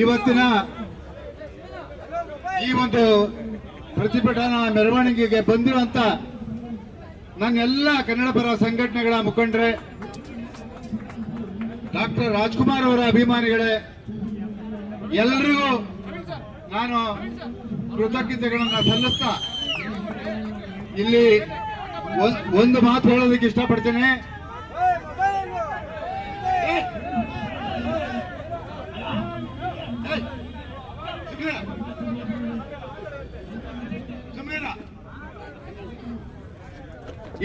ಇವತ್ತಿನ ಈ ಒಂದು ಪ್ರತಿಭಟನಾ ಮೆರವಣಿಗೆಗೆ ಬಂದಿರುವಂತ ನನ್ನೆಲ್ಲ ಕನ್ನಡ ಪರ ಸಂಘಟನೆಗಳ ಮುಖಂಡರೇ, ಡಾಕ್ಟರ್ ರಾಜ್ಕುಮಾರ್ ಅವರ ಅಭಿಮಾನಿಗಳೇ, ಎಲ್ಲರಿಗೂ ನಾನು ಕೃತಜ್ಞತೆಗಳನ್ನು ಸಲ್ಲಿಸ್ತಾ ಇಲ್ಲಿ ಒಂದು ಮಾತು ಹೇಳೋದಕ್ಕೆ ಇಷ್ಟಪಡ್ತೇನೆ.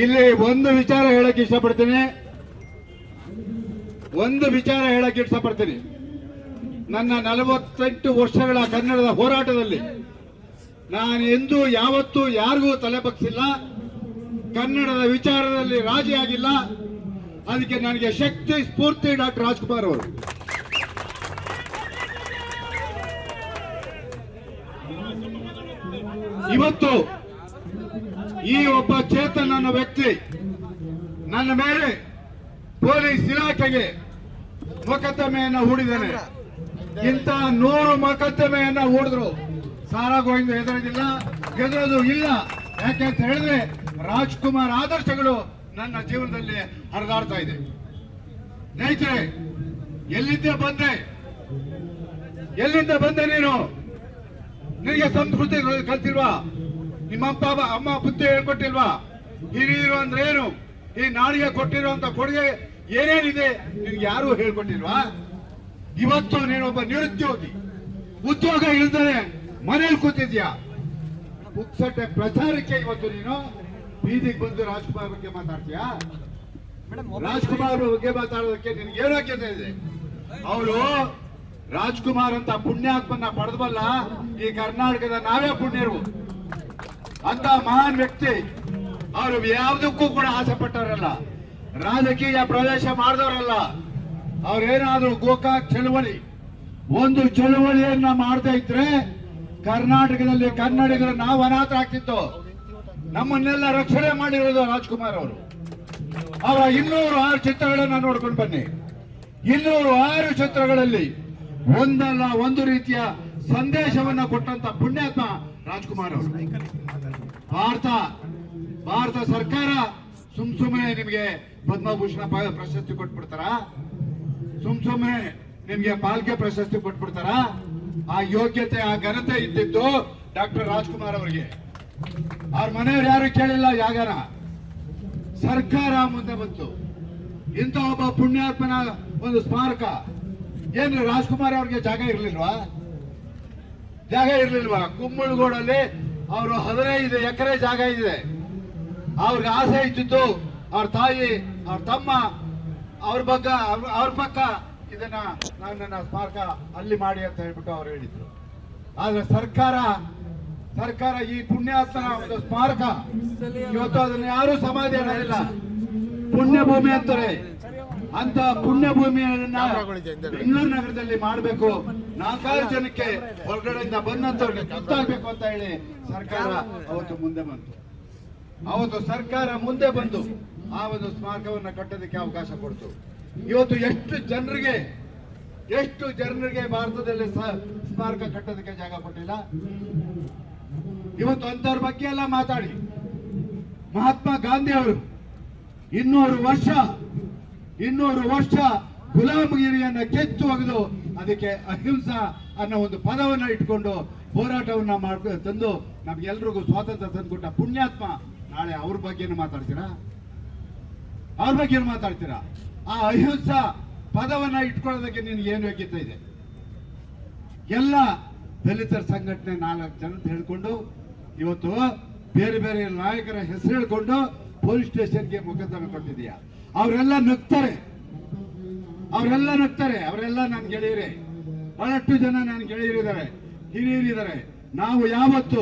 ಇಲ್ಲಿ ಒಂದು ವಿಚಾರ ಹೇಳಕ್ಕೆ ಇಷ್ಟಪಡ್ತೀನಿ. ನನ್ನ 48 ವರ್ಷಗಳ ಕನ್ನಡದ ಹೋರಾಟದಲ್ಲಿ ನಾನು ಎಂದೂ ಯಾವತ್ತೂ ಯಾರಿಗೂ ತಲೆ ಬಗ್ಸಿಲ್ಲ. ಕನ್ನಡದ ವಿಚಾರದಲ್ಲಿ ರಾಜಿ ಆಗಿಲ್ಲ. ಅದಕ್ಕೆ ನನಗೆ ಶಕ್ತಿ ಸ್ಫೂರ್ತಿ ಡಾಕ್ಟರ್ ರಾಜ್ಕುಮಾರ್ ಅವರು. ಇವತ್ತು ಈ ಒಬ್ಬ ಚೇತನ್ ಅನ್ನೋ ವ್ಯಕ್ತಿ ನನ್ನ ಮೇಲೆ ಪೊಲೀಸ್ ಇಲಾಖೆಗೆ ಮೊಕದ್ದಮೆಯನ್ನ ಹೂಡಿದ್ದಾನೆ. ಇಂಥ 100 ಮೊಕದ್ದಮೆಯನ್ನ ಹೂಡಿದ್ರು ಸಾರಾ ಗೋವಿಂದ ಹೆದರೋದು ಇಲ್ಲ. ಯಾಕೆ ಅಂತ ಹೇಳಿದ್ರೆ ರಾಜ್ಕುಮಾರ್ ಆದರ್ಶಗಳು ನನ್ನ ಜೀವನದಲ್ಲಿ ಹರಿದಾಡ್ತಾ ಇದೆ. ಸ್ನೇಹಿತರೆ, ಎಲ್ಲಿಂದ ಬಂದೆ ನೀನು? ನಿನಗೆ ಸಂಸ್ಕೃತಿ ಕಲ್ತಿಲ್ವಾ? ನಿಮ್ಮ ಅಮ್ಮ ಬುದ್ಧಿ ಹೇಳ್ಕೊಟ್ಟಿಲ್ವಾ? ಹಿರಿಯರು ಅಂದ್ರೆ ಏನು? ಈ ನಾಡಿಗೆ ಕೊಟ್ಟಿರುವಂತ ಕೊಡುಗೆ ಏನೇನಿದೆ ನಿನ್ಗೆ ಯಾರು ಹೇಳ್ಕೊಟ್ಟಿಲ್ವಾ? ಇವತ್ತು ನೀನೊಬ್ಬ ನಿರುದ್ಯೋಗಿ, ಉದ್ಯೋಗ ಇಲ್ದರೆ ಮನೇಲಿ ಕೂತಿದ್ಯಾ. ಪುಕ್ಸಟ್ಟೆ ಪ್ರಚಾರಕ್ಕೆ ಇವತ್ತು ನೀನು ಬೀದಿಗೆ ಬಂದು ರಾಜ್ಕುಮಾರ್ ಬಗ್ಗೆ ಮಾತಾಡ್ತೀಯಾ? ರಾಜ್ಕುಮಾರ್ ಬಗ್ಗೆ ಮಾತಾಡೋದಕ್ಕೆ ನಿನ್ಗೆ ಏನು ಯೋಗ್ಯತೆ ಇದೆ? ಅವರು ರಾಜ್ಕುಮಾರ್ ಅಂತ ಪುಣ್ಯಾತ್ಮನ್ನ ಪಡೆದಬಲ್ಲ ಈ ಕರ್ನಾಟಕದ ನಾವೇ ಪುಣ್ಯರು. ಅಂತ ಮಹಾನ್ ವ್ಯಕ್ತಿ ಅವರು ಯಾವುದಕ್ಕೂ ಕೂಡ ಆಸೆ ಪಟ್ಟವರಲ್ಲ, ರಾಜಕೀಯ ಪ್ರವೇಶ ಮಾಡಿದವರಲ್ಲ. ಅವ್ರೇನಾದ್ರೂ ಗೋಕಾಕ್ ಚಳವಳಿ ಒಂದು ಚಳವಳಿಯನ್ನ ಮಾಡದೇ ಇದ್ರೆ ಕರ್ನಾಟಕದಲ್ಲಿ ಕನ್ನಡಿಗರು ನಾವು ಅನಾಥ ಆಗ್ತಿತ್ತು. ನಮ್ಮನ್ನೆಲ್ಲ ರಕ್ಷಣೆ ಮಾಡಿರೋದು ರಾಜ್ಕುಮಾರ್ ಅವರು. ಅವರ 206 ಚಿತ್ರಗಳನ್ನ ನೋಡ್ಕೊಂಡು ಬನ್ನಿ. 206 ಚಿತ್ರಗಳಲ್ಲಿ ಒಂದಲ್ಲ ಒಂದು ರೀತಿಯ ಸಂದೇಶವನ್ನ ಕೊಟ್ಟಂತ ಪುಣ್ಯಾತ್ಮ ರಾಜ್ಕುಮಾರ್ ಅವರು. ಭಾರತ ಸರ್ಕಾರ ಸುಮ್ಮನೆ ನಿಮಗೆ ಪದ್ಮಭೂಷಣ ಪ್ರಶಸ್ತಿ ಕೊಟ್ಬಿಡ್ತಾರ? ಸುಮ್ಮನೆ ನಿಮ್ಗೆ ಪಾಲ್ಕೆ ಪ್ರಶಸ್ತಿ ಕೊಟ್ಬಿಡ್ತಾರ? ಆ ಯೋಗ್ಯತೆ, ಆ ಘನತೆ ಇದ್ದಿದ್ದು ಡಾಕ್ಟರ್ ರಾಜ್ಕುಮಾರ್ ಅವರಿಗೆ. ಅವ್ರ ಮನೆಯವ್ರು ಯಾರು ಕೇಳಿಲ್ಲ ಯಾಗನ. ಸರ್ಕಾರ ಮುಂದೆ ಬಂತು. ಇಂಥ ಒಬ್ಬ ಪುಣ್ಯಾತ್ಮನ ಒಂದು ಸ್ಮಾರಕ. ಏನು ರಾಜ್ಕುಮಾರ್ ಅವ್ರಿಗೆ ಜಾಗ ಇರ್ಲಿಲ್ವಾ? ಕುಮ್ಮಳಗೋಡಲ್ಲಿ ಅವರು 15 ಎಕರೆ ಜಾಗ ಇದೆ. ಅವ್ರಿಗೆ ಆಸೆ ಇದ್ದಿದ್ದು ಅವ್ರ ತಾಯಿ, ಅವ್ರ ತಮ್ಮ, ಅವ್ರ ಪಕ್ಕ ಇದನ್ನ ನನ್ನ ಸ್ಮಾರಕ ಅಲ್ಲಿ ಮಾಡಿ ಅಂತ ಹೇಳ್ಬಿಟ್ಟು ಅವ್ರು ಹೇಳಿದ್ರು. ಆದ್ರೆ ಸರ್ಕಾರ ಈ ಪುಣ್ಯಾತ್ಮನ ಒಂದು ಸ್ಮಾರಕ ಇವತ್ತು ಅದನ್ನ ಯಾರು ಸಮಾಧಿ ಅನ್ನೋದಿಲ್ಲ, ಪುಣ್ಯಭೂಮಿ ಅಂತಾರೆ. ಅಂತ ಪುಣ್ಯಭೂಮಿಯನ್ನ ಬೆಂಗಳೂರು ನಗರದಲ್ಲಿ ಮಾಡಬೇಕು, 4 ಜನಕ್ಕೆ ಹೊರಗಡೆಯಿಂದ ಬಂದಂತವ್ರಿಗೆ ಗೊತ್ತಾಗಬೇಕು ಅಂತ ಹೇಳಿ ಸರ್ಕಾರ ಅವತ್ತು ಮುಂದೆ ಬಂದು ಆ ಒಂದು ಸ್ಮಾರಕವನ್ನ ಕಟ್ಟೋದಕ್ಕೆ ಅವಕಾಶ ಕೊಡ್ತು. ಇವತ್ತು ಎಷ್ಟು ಜನರಿಗೆ ಭಾರತದಲ್ಲಿ ಸ್ಮಾರಕ ಕಟ್ಟೋದಕ್ಕೆ ಜಾಗ ಕೊಟ್ಟಿಲ್ಲ. ಇವತ್ತು ಅಂತವ್ರ ಬಗ್ಗೆ ಎಲ್ಲ ಮಾತಾಡಿ. ಮಹಾತ್ಮ ಗಾಂಧಿ ಅವರು 200 ವರ್ಷ ಗುಲಾಮಗಿರಿಯನ್ನ ಕೆತ್ತು ಒಗೆದು ಅದಕ್ಕೆ ಅಹಿಂಸಾ ಅನ್ನೋ ಒಂದು ಪದವನ್ನ ಇಟ್ಕೊಂಡು ಹೋರಾಟವನ್ನ ತಂದು ನಮ್ಗೆಲ್ರಿಗೂ ಸ್ವಾತಂತ್ರ್ಯ ತಂದುಕೊಟ್ಟ ಪುಣ್ಯಾತ್ಮ. ನಾಳೆ ಅವ್ರ ಬಗ್ಗೆನೂ ಮಾತಾಡ್ತೀರಾ? ಆ ಅಹಿಂಸಾ ಪದವನ್ನ ಇಟ್ಕೊಳ್ಳೋದಕ್ಕೆ ನಿನ್ಗೆ ಏನು ಯೋಗ್ಯತೆ ಇದೆ? ಎಲ್ಲ ದಲಿತರ ಸಂಘಟನೆ 4 ಜನ ಹೇಳ್ಕೊಂಡು ಇವತ್ತು ಬೇರೆ ಬೇರೆ ನಾಯಕರ ಹೆಸರು ಹೇಳ್ಕೊಂಡು ಪೊಲೀಸ್ ಸ್ಟೇಷನ್ಗೆ ಮೊಕದ್ದಮೆ ಕೊಟ್ಟಿದೀಯಾ. ಅವರೆಲ್ಲ ನಗ್ತಾರೆ. ಅವರೆಲ್ಲ ನನ್ನ ಗೆಳೆಯರೇ. ಬಹಳಷ್ಟು ಜನ ನನ್ನ ಗೆಳೆಯರಿದ್ದಾರೆ, ಹಿರಿಯರಿದ್ದಾರೆ. ನಾವು ಯಾವತ್ತು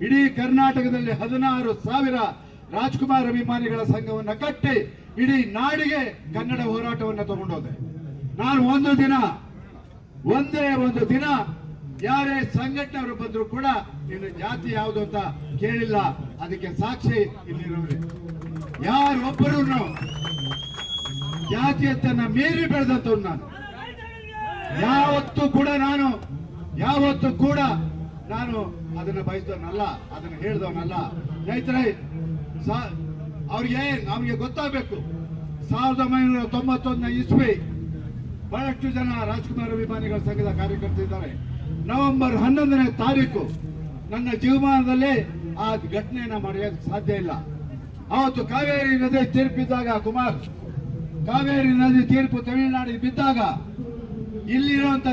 ಇಡೀ ಕರ್ನಾಟಕದಲ್ಲಿ 16,000 ರಾಜ್ಕುಮಾರ್ ಅಭಿಮಾನಿಗಳ ಸಂಘವನ್ನ ಕಟ್ಟಿ ಇಡೀ ನಾಡಿಗೆ ಕನ್ನಡ ಹೋರಾಟವನ್ನ ತಗೊಂಡೋದೆ. ನಾನು ಒಂದೇ ಒಂದು ದಿನ ಯಾರೇ ಸಂಘಟನೆಯವರು ಬಂದ್ರು ಕೂಡ ನಿನ್ನ ಜಾತಿ ಯಾವುದು ಅಂತ ಕೇಳಿಲ್ಲ. ಅದಕ್ಕೆ ಸಾಕ್ಷಿ ಇಲ್ಲಿರೋರು. ಯಾರೊಬ್ಬರು ಜಾತೀಯತನ್ನ ಮೀರಿ ಬೆಳೆದಂತವ್ರು ನಾನು. ಯಾವತ್ತೂ ಕೂಡ ನಾನು ಅದನ್ನ ಬಯಸಿದವನಲ್ಲ, ಅದನ್ನ ಹೇಳಿದವನಲ್ಲ. ಸ್ನೇಹಿತರೆ, ನಮಗೆ ಗೊತ್ತಾಗಬೇಕು, 1991 ಇಸ್ವಿ ಬಹಳಷ್ಟು ಜನ ರಾಜ್ಕುಮಾರ್ ಅಭಿಮಾನಿಗಳ ಸಂಘದ ಕಾರ್ಯಕರ್ತರಿದ್ದಾರೆ. ನವೆಂಬರ್ 11ನೇ ತಾರೀಕು ನನ್ನ ಜೀವಮಾನದಲ್ಲಿ ಆ ಘಟನೆಯನ್ನ ಮರೆಯೋಕೆ ಸಾಧ್ಯ ಇಲ್ಲ. ಅವತ್ತು ಕಾವೇರಿ ನದಿ ತೀರ್ಪಿದ್ದಾಗ, ಕಾವೇರಿ ನದಿ ತೀರ್ಪು ತಮಿಳುನಾಡಿಗೆ ಬಿದ್ದಾಗ ಇಲ್ಲಿರುವಂತ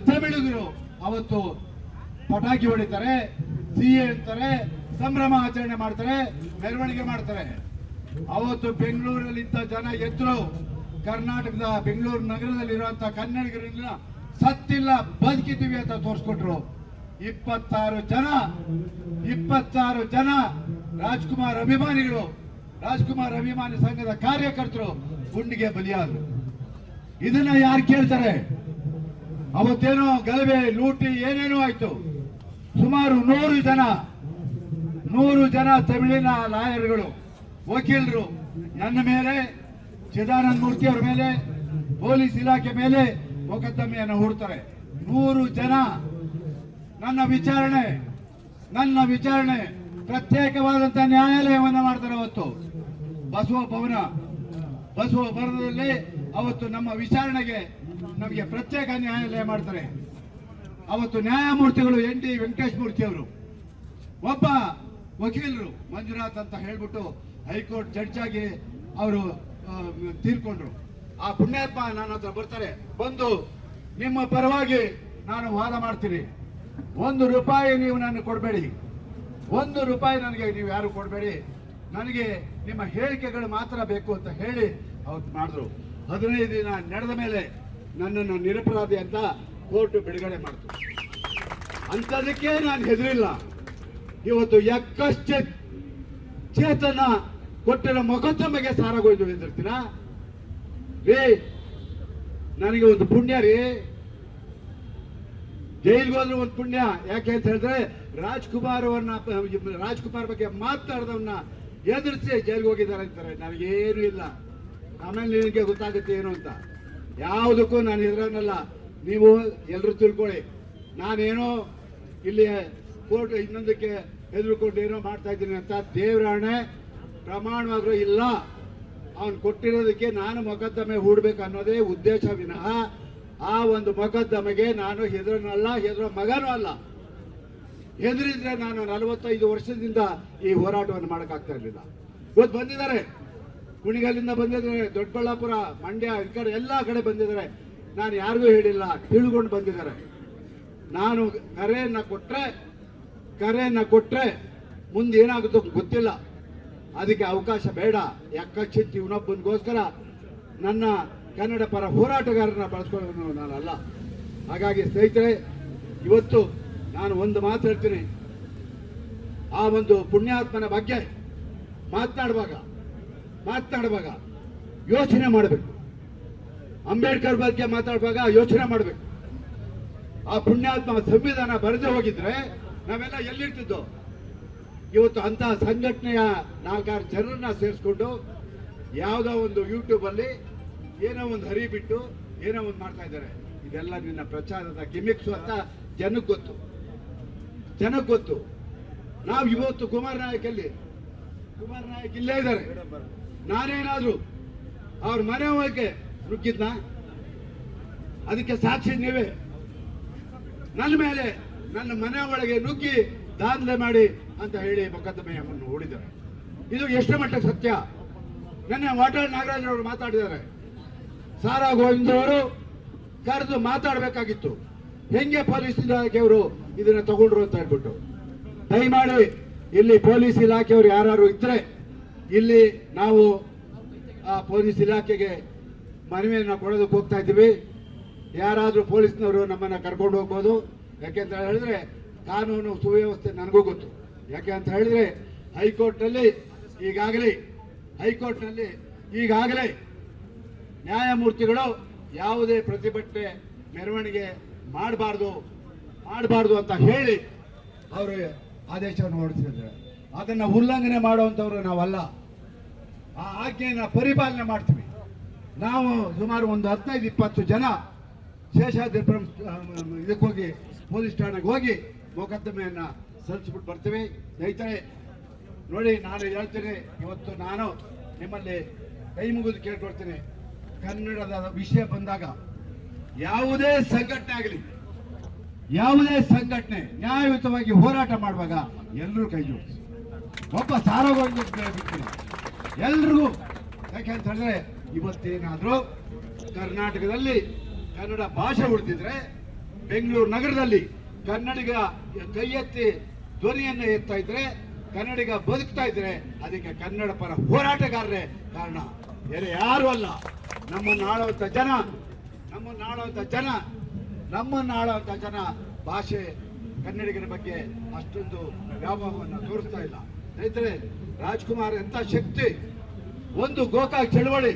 ತಮಿಳಿಗರು ಅವತ್ತು ಪಟಾಕಿ ಹೊಡಿತಾರೆ, ಸಿಹಿ ಅಂತಾರೆ, ಸಂಭ್ರಮ ಆಚರಣೆ ಮಾಡ್ತಾರೆ, ಮೆರವಣಿಗೆ ಮಾಡ್ತಾರೆ. ಅವತ್ತು ಬೆಂಗಳೂರಲ್ಲಿ ಇಂಥ ಜನ ಎದ್ರು. ಕರ್ನಾಟಕದ ಬೆಂಗಳೂರು ನಗರದಲ್ಲಿರುವಂತಹ ಕನ್ನಡಿಗರನ್ನ ಸತ್ತಿಲ್ಲ, ಬದುಕಿದ್ದೀವಿ ಅಂತ ತೋರಿಸ್ಕೊಟ್ರು. 26 ಜನ ರಾಜ್ಕುಮಾರ್ ಅಭಿಮಾನಿ ಸಂಘದ ಕಾರ್ಯಕರ್ತರು ಗುಂಡಿಗೆ ಬಲಿಯಾದರು. ಇದನ್ನ ಯಾರು ಕೇಳ್ತಾರೆ? ಅವತ್ತೇನೋ ಗಲಭೆ, ಲೂಟಿ ಏನೇನೋ ಆಯ್ತು. ಸುಮಾರು 100 ಜನ ತಮಿಳಿನ ಲಾಯರ್ಗಳು, ವಕೀಲರು ನನ್ನ ಮೇಲೆ, ಚಿದಾನಂದ ಮೂರ್ತಿ ಅವರ ಮೇಲೆ, ಪೊಲೀಸ್ ಇಲಾಖೆ ಮೇಲೆ ಮೊಕದ್ದಮೆಯನ್ನು ಹೂಡ್ತಾರೆ. 100 ಜನ ನನ್ನ ವಿಚಾರಣೆ ಪ್ರತ್ಯೇಕವಾದಂತಹ ನ್ಯಾಯಾಲಯವನ್ನ ಮಾಡ್ತಾರೆ. ಅವತ್ತು ಬಸವ ಭವನದಲ್ಲಿ ಅವತ್ತು ನಮ್ಮ ವಿಚಾರಣೆಗೆ ನಮಗೆ ಪ್ರತ್ಯೇಕ ನ್ಯಾಯಾಲಯ ಮಾಡ್ತಾರೆ. ಅವತ್ತು ನ್ಯಾಯಮೂರ್ತಿಗಳು ND ವೆಂಕಟೇಶ್ ಮೂರ್ತಿ ಅವರು, ಒಬ್ಬ ವಕೀಲರು ಮಂಜುನಾಥ್ ಅಂತ ಹೇಳ್ಬಿಟ್ಟು ಹೈಕೋರ್ಟ್ ಜಡ್ಜ್ ಆಗಿ ಅವರು ತೀರ್ಕೊಂಡ್ರು. ಆ ಪುಣ್ಯಾತ್ಮ ನನ್ನ ಹತ್ರ ಬರ್ತಾರೆ, ಬಂದು ನಿಮ್ಮ ಪರವಾಗಿ ನಾನು ವಾದ ಮಾಡ್ತೀನಿ, ₹1 ನೀವು ನನಗೆ ಕೊಡಬೇಡಿ, ₹1 ನನಗೆ ನೀವು ಯಾರು ಕೊಡಬೇಡಿ, ನನಗೆ ನಿಮ್ಮ ಹೇಳಿಕೆಗಳು ಮಾತ್ರ ಬೇಕು ಅಂತ ಹೇಳಿ ಅವತ್ತು ಮಾಡಿದ್ರು. 15 ದಿನ ನಡೆದ ಮೇಲೆ ನನ್ನನ್ನು ನಿರಪರಾಧಿ ಅಂತ ಕೋರ್ಟ್ ಬಿಡುಗಡೆ ಮಾಡಿತು. ಅಂಥದಕ್ಕೆ ನಾನು ಹೆದರಿಲ್ಲ. ಇವತ್ತು ಚೇತನ ಕೊಟ್ಟಿರೋ ಮೊಕದ್ದಮೆಗೆ ಸಾರಾಗೋಯ್ದು ಹೆದರ್ತೀರಾ ರೀ? ನನಗೆ ಒಂದು ಪುಣ್ಯ ರೀ, ಜೈಲ್ಗೆ ಹೋದ್ರೆ ಒಂದು ಪುಣ್ಯ. ಯಾಕೆ ಅಂತ ಹೇಳಿದ್ರೆ ರಾಜ್ಕುಮಾರ್ ಬಗ್ಗೆ ಮಾತಾಡ್ದವನ್ನ ಎದುರಿಸಿ ಜೈಲ್ಗೆ ಹೋಗಿದ್ದಾರೆ ಅಂತಾರೆ. ನನಗೇನು ಇಲ್ಲ, ಆಮೇಲೆ ನಿನಗೆ ಗೊತ್ತಾಗುತ್ತೆ ಏನು ಅಂತ. ಯಾವುದಕ್ಕೂ ನಾನು ಹೆದರನಲ್ಲ. ನೀವು ಎಲ್ಲರೂ ತಿಳ್ಕೊಳ್ಳಿ, ನಾನೇನೋ ಇಲ್ಲಿ ಕೋರ್ಟ್ ಇನ್ನೊಂದಕ್ಕೆ ಹೆದರ್ಕೊಂಡು ಏನೋ ಮಾಡ್ತಾ ಇದ್ದೀನಿ ಅಂತ ದೇವರಾಣೆ ಪ್ರಮಾಣವಾಗ್ಲೂ ಇಲ್ಲ. ಅವನು ಕೊಟ್ಟಿರೋದಕ್ಕೆ ನಾನು ಮೊಕದ್ದಮೆ ಹೂಡ್ಬೇಕು ಅನ್ನೋದೇ ಉದ್ದೇಶ ವಿನಃ ಆ ಒಂದು ಮೊಕದ್ದಮೆಗೆ ನಾನು ಹೆದರೋ ಮಗನೂ ಅಲ್ಲ. ಹೆದರಿದ್ರೆ ನಾನು 45 ವರ್ಷದಿಂದ ಈ ಹೋರಾಟವನ್ನು ಮಾಡೋಕ್ಕಾಗ್ತಾ ಇರಲಿಲ್ಲ. ಇವತ್ತು ಬಂದಿದ್ದಾರೆ, ಕುಣಿಗಲ್ಲಿಂದ ಬಂದಿದ್ದಾರೆ, ದೊಡ್ಡಬಳ್ಳಾಪುರ, ಮಂಡ್ಯ, ಈ ಕಡೆ ಎಲ್ಲ ಕಡೆ ಬಂದಿದ್ದಾರೆ. ನಾನು ಯಾರಿಗೂ ಹೇಳಿಲ್ಲ, ತಿಳ್ಕೊಂಡು ಬಂದಿದ್ದಾರೆ. ನಾನು ಕರೆಯನ್ನ ಕೊಟ್ರೆ ಮುಂದೆ ಏನಾಗುತ್ತೋ ಗೊತ್ತಿಲ್ಲ. ಅದಕ್ಕೆ ಅವಕಾಶ ಬೇಡ. ಯಾಕಚ್ಚಿತ್ತು ಇವನೊಬ್ಬನಿಗೋಸ್ಕರ ನನ್ನ ಕನ್ನಡ ಪರ ಹೋರಾಟಗಾರನ ಬಳಸ್ಕೊಳ್ಳೋನು ನಾನಲ್ಲ. ಹಾಗಾಗಿ ಸ್ನೇಹಿತರೆ, ಇವತ್ತು ನಾನು ಒಂದು ಮಾತು ಹೇಳ್ತೀನಿ. ಆ ಒಂದು ಪುಣ್ಯಾತ್ಮನ ಬಗ್ಗೆ ಮಾತನಾಡುವಾಗ ಯೋಚನೆ ಮಾಡಬೇಕು. ಅಂಬೇಡ್ಕರ್ ಬಗ್ಗೆ ಮಾತಾಡುವಾಗ ಯೋಚನೆ ಮಾಡಬೇಕು. ಆ ಪುಣ್ಯಾತ್ಮ ಸಂವಿಧಾನ ಬರೆದೇ ಹೋಗಿದ್ರೆ ನಾವೆಲ್ಲ ಎಲ್ಲಿರ್ತಿದ್ದೋ? ಇವತ್ತು ಅಂತ ಸಂಘಟನೆಯ 4-6 ಜನರನ್ನ ಸೇರಿಸ್ಕೊಂಡು ಯಾವುದೋ ಒಂದು ಯೂಟ್ಯೂಬ್ ಅಲ್ಲಿ ಏನೋ ಒಂದು ಹರಿಬಿಟ್ಟು ಏನೋ ಒಂದು ಮಾಡ್ತಾ ಇದ್ದಾರೆ. ಇದೆಲ್ಲ ನಿನ್ನ ಪ್ರಚಾರದ ಗಿಮಿಕ್ಸು ಅಂತ ಜನಕ್ಕೆ ಗೊತ್ತು. ನಾವು ಇವತ್ತು ಕುಮಾರ್ ನಾಯಕ್ ಇಲ್ಲೇ ಇದ್ದಾರೆ. ನಾನೇನಾದ್ರು ಅವ್ರ ಮನೆ ಒಳಗೆ ನುಗ್ಗಿದ್ನ? ಅದಕ್ಕೆ ಸಾಕ್ಷಿ ನೀವೇ. ನನ್ನ ಮನೆ ಒಳಗೆ ನುಗ್ಗಿ ದಾಂಧಲೆ ಮಾಡಿ ಅಂತ ಹೇಳಿ ಮೊಕದ್ದಮೆಯನ್ನು ಹೂಡಿದ್ದಾರೆ. ಇದು ಎಷ್ಟು ಮಟ್ಟಕ್ಕೆ ಸತ್ಯ? ನನ್ನ ವಾಟಾಳ್ ನಾಗರಾಜ್ ಅವರು ಮಾತಾಡಿದ್ದಾರೆ. ಸಾರಾ ಗೋವಿಂದ ಅವರು ಕರೆದು ಮಾತಾಡಬೇಕಾಗಿತ್ತು. ಹೆಂಗೆ ಪೊಲೀಸ್ ಇಲಾಖೆಯವರು ಇದನ್ನ ತಗೊಂಡ್ರು ಅಂತ ಹೇಳ್ಬಿಟ್ಟು. ದಯಮಾಡಿ ಇಲ್ಲಿ ಪೊಲೀಸ್ ಇಲಾಖೆಯವರು ಯಾರು ಇದ್ರೆ ಇಲ್ಲಿ ನಾವು ಆ ಪೊಲೀಸ್ ಇಲಾಖೆಗೆ ಮನವಿಯನ್ನು ಕೊಡೋದಕ್ಕೆ ಹೋಗ್ತಾ ಇದ್ದೀವಿ. ಯಾರಾದರೂ ಪೊಲೀಸ್ನವರು ನಮ್ಮನ್ನ ಕರ್ಕೊಂಡು ಹೋಗ್ಬೋದು. ಯಾಕೆ ಅಂತ ಹೇಳಿದ್ರೆ ಕಾನೂನು ಸುವ್ಯವಸ್ಥೆ ನನಗೂ ಗೊತ್ತು. ಯಾಕೆ ಅಂತ ಹೇಳಿದ್ರೆ ಹೈಕೋರ್ಟ್ನಲ್ಲಿ ಈಗಾಗಲೇ ನ್ಯಾಯಮೂರ್ತಿಗಳು ಯಾವುದೇ ಪ್ರತಿಭಟನೆ ಮೆರವಣಿಗೆ ಮಾಡಬಾರ್ದು ಅಂತ ಹೇಳಿ ಅವರು ಆದೇಶವನ್ನು ಹೊರಡಿಸಿದ್ದಾರೆ. ಅದನ್ನು ಉಲ್ಲಂಘನೆ ಮಾಡುವಂಥವ್ರು ನಾವಲ್ಲ. ಆ ಆಜ್ಞೆಯನ್ನು ಪರಿಪಾಲನೆ ಮಾಡ್ತೀವಿ. ನಾವು ಸುಮಾರು ಒಂದು 15-20 ಜನ ಶೇಷಾದ್ರಿಪುರಂ ಇದಕ್ಕೆ ಹೋಗಿ ಪೊಲೀಸ್ ಠಾಣೆಗೆ ಹೋಗಿ ಮೊಕದ್ದಮೆಯನ್ನು ಸಲ್ಲಿಸ್ಬಿಟ್ಟು ಬರ್ತೀವಿ. ಸ್ನೇಹಿತರೆ ನೋಡಿ, ನಾನು ಹೇಳ್ತೀನಿ, ಇವತ್ತು ನಾನು ನಿಮ್ಮಲ್ಲಿ ಕೈ ಮುಗಿದು ಕೇಳ್ಕೊಳ್ತೀನಿ, ಕನ್ನಡದ ವಿಷಯ ಬಂದಾಗ ಯಾವುದೇ ಸಂಘಟನೆ ಆಗಲಿ, ಯಾವುದೇ ಸಂಘಟನೆ ನ್ಯಾಯಯುತವಾಗಿ ಹೋರಾಟ ಮಾಡುವಾಗ ಎಲ್ಲರೂ ಕೈ ಜೋಡಿಸಿ, ಒಬ್ಬ ಸಾರೋಗಿ ಬಿಡ್ತೀನಿ ಎಲ್ರಿಗೂ. ಯಾಕೆಂತ ಹೇಳಿದ್ರೆ ಇವತ್ತೇನಾದರೂ ಕರ್ನಾಟಕದಲ್ಲಿ ಕನ್ನಡ ಭಾಷೆ ಉಳಿದಿದ್ರೆ, ಬೆಂಗಳೂರು ನಗರದಲ್ಲಿ ಕನ್ನಡಿಗ ಕೈ ಎತ್ತಿ ಧ್ವನಿಯನ್ನು ಎತ್ತಾ ಇದ್ರೆ, ಕನ್ನಡಿಗ ಬದುಕ್ತಾ ಇದ್ರೆ ಅದಕ್ಕೆ ಕನ್ನಡ ಪರ ಹೋರಾಟಗಾರರೇ ಕಾರಣ, ಬೇರೆ ಯಾರು ಅಲ್ಲ. ನಮ್ಮನ್ನು ಆಳುವಂತ ಜನ ಭಾಷೆ ಕನ್ನಡಿಗರ ಬಗ್ಗೆ ಅಷ್ಟೊಂದು ವ್ಯಾಮೋಹವನ್ನು ತೋರಿಸ್ತಾ ಇಲ್ಲ. ಸ್ನೇಹಿತರೆ, ರಾಜ್ಕುಮಾರ್ ಎಂತ ಶಕ್ತಿ, ಒಂದು ಗೋಕಾಕ್ ಚಳವಳಿ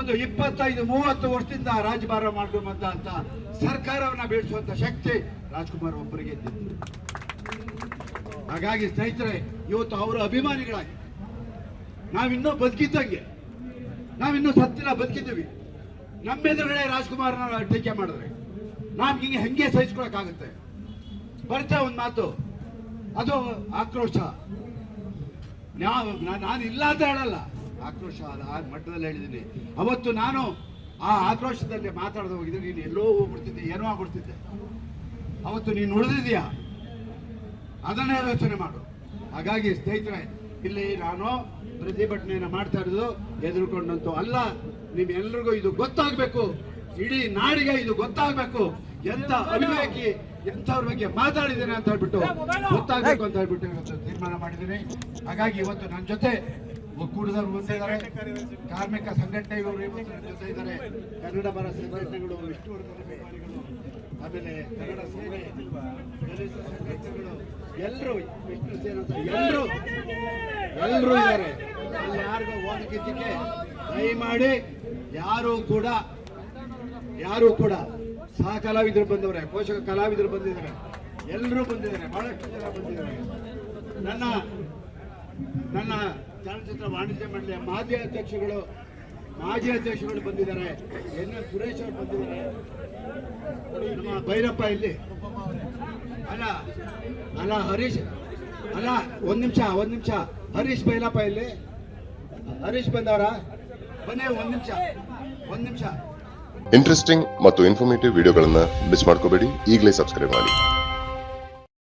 ಒಂದು 25-30 ವರ್ಷದಿಂದ ರಾಜಭಾರ ಮಾಡುವಂತ ಸರ್ಕಾರವನ್ನ ಬೀಳಿಸುವಂತ ಶಕ್ತಿ ರಾಜ್ಕುಮಾರ್ ಒಬ್ಬರಿಗೆ ಇದ್ದಿದ್ದು. ಹಾಗಾಗಿ ಸ್ನೇಹಿತರೆ, ಇವತ್ತು ಅವರ ಅಭಿಮಾನಿಗಳಾಗಿ ನಾವಿನ್ನೂ ಬದುಕಿದ್ದಂಗೆ, ನಾವಿನ್ನೂ ಸತ್ತಿಲ್ಲ, ಬದುಕಿದ್ದೀವಿ. ನಮ್ಮೆದುರುಗಡೆ ರಾಜ್ಕುಮಾರ್ನ ಟೀಕೆ ಮಾಡಿದ್ರೆ ನಮ್ಗೆ ಹೆಂಗೆ ಸಹಿಸ್ಕೊಳಕ್ಕಾಗುತ್ತೆ? ಬರ್ತಾ ಒಂದು ಮಾತು, ಅದು ಆಕ್ರೋಶ. ನಾನು ಇಲ್ಲ ಅಂತ ಹೇಳಲ್ಲ, ಆಕ್ರೋಶ ಆ ಮಟ್ಟದಲ್ಲಿ ಹೇಳಿದ್ದೀನಿ. ಅವತ್ತು ನಾನು ಆ ಆಕ್ರೋಶದಲ್ಲಿ ಮಾತಾಡದೆ ಹೋಗಿದ್ರೆ ನೀನು ಎಲ್ಲೋ ಹೋಗ್ಬಿಡ್ತಿದ್ದೆ, ಏನೋ ಆಗ್ಬಿಡ್ತಿದ್ದೆ. ಅವತ್ತು ನೀನು ಉಳಿದಿದ್ಯಾ, ಅದನ್ನೇ ಯೋಚನೆ ಮಾಡು. ಹಾಗಾಗಿ ಸ್ನೇಹಿತರೆ, ಇಲ್ಲಿ ನಾನು ಪ್ರತಿಭಟನೆಯನ್ನು ಮಾಡ್ತಾ ಇರೋದು ಎದುರುಕೊಂಡಂತೂ ಅಲ್ಲ. ನಿಮ್ಮೆಲ್ಲರಿಗೂ ಇದು ಗೊತ್ತಾಗಬೇಕು, ಇಡೀ ನಾಡಿಗೆ ಇದು ಗೊತ್ತಾಗಬೇಕು, ಎಂತ ಅವಿವೇಕಿ ಎಂಥವ್ರ ಬಗ್ಗೆ ಮಾತಾಡಿದ್ದೇನೆ ಅಂತ ಹೇಳ್ಬಿಟ್ಟು ಗೊತ್ತಾಗಬೇಕು ಅಂತ ಹೇಳ್ಬಿಟ್ಟು ಇವತ್ತು ತೀರ್ಮಾನ ಮಾಡಿದ್ದೀನಿ. ಹಾಗಾಗಿ ಇವತ್ತು ನನ್ನ ಜೊತೆ ಒಕ್ಕೂಟದವರು ಬಂದಿದ್ದಾರೆ, ಕಾರ್ಮಿಕ ಸಂಘಟನೆಗಳು ಇವತ್ತು ನನ್ನ ಜೊತೆ ಇದ್ದಾರೆ, ಕನ್ನಡ ಪರ ಸಂಘಟನೆಗಳು, ವಿಷ್ಣುವರ್ಧನ ಅಭಿಮಾನಿಗಳು, ಆಮೇಲೆ ಕನ್ನಡ ಸೇನೆ, ದಲಿತ ಸಂಘಟನೆಗಳು, ಎಲ್ಲರೂ, ವಿಷ್ಣು ಸೇನೆ ಎಲ್ಲರೂ ಇದ್ದಾರೆ. ಅಲ್ಲಿ ಯಾರಿಗೂ ಓದಕ್ಕಿದ್ದಕ್ಕೆ ದಯಮಾಡಿ ಯಾರು ಕೂಡ ಸಹ ಕಲಾವಿದರು ಬಂದವರೇ, ಪೋಷಕ ಕಲಾವಿದರು ಬಂದಿದ್ದಾರೆ, ಎಲ್ಲರೂ ಬಂದಿದ್ದಾರೆ, ಬಹಳಷ್ಟು ಜನ ಬಂದಿದ್ದಾರೆ. ನನ್ನ ಚಲನಚಿತ್ರ ವಾಣಿಜ್ಯ ಮಂಡಳಿಯ ಮಾಜಿ ಅಧ್ಯಕ್ಷಗಳು ಬಂದಿದ್ದಾರೆ, ಎನ್ ಸುರೇಶ್ ಅವರು ಬಂದಿದ್ದಾರೆ, ನಮ್ಮ ಭೈರಪ್ಪ ಇಲ್ಲಿ ಅಲ್ಲ ಹರೀಶ್ ಅಲ್ಲ ಒಂದ್ ನಿಮಿಷ ಹರೀಶ್ ಬೈಲಪ್ಪ ಇಲ್ಲಿ, ಹರೀಶ್ ಬಂದವರ ಬನ್ನಿ, ಒಂದ್ ನಿಮಿಷ. ಇಂಟ್ರೆಸ್ಟಿಂಗ್ ಮತ್ತು ಇನ್ಫಾರ್ಮೇಟಿವ್ ವಿಡಿಯೋಗಳನ್ನ ಮಿಸ್ ಮಾಡ್ಕೋಬೇಡಿ, ಈಗಲೇ ಸಬ್ಸ್ಕ್ರೈಬ್ ಮಾಡಿ.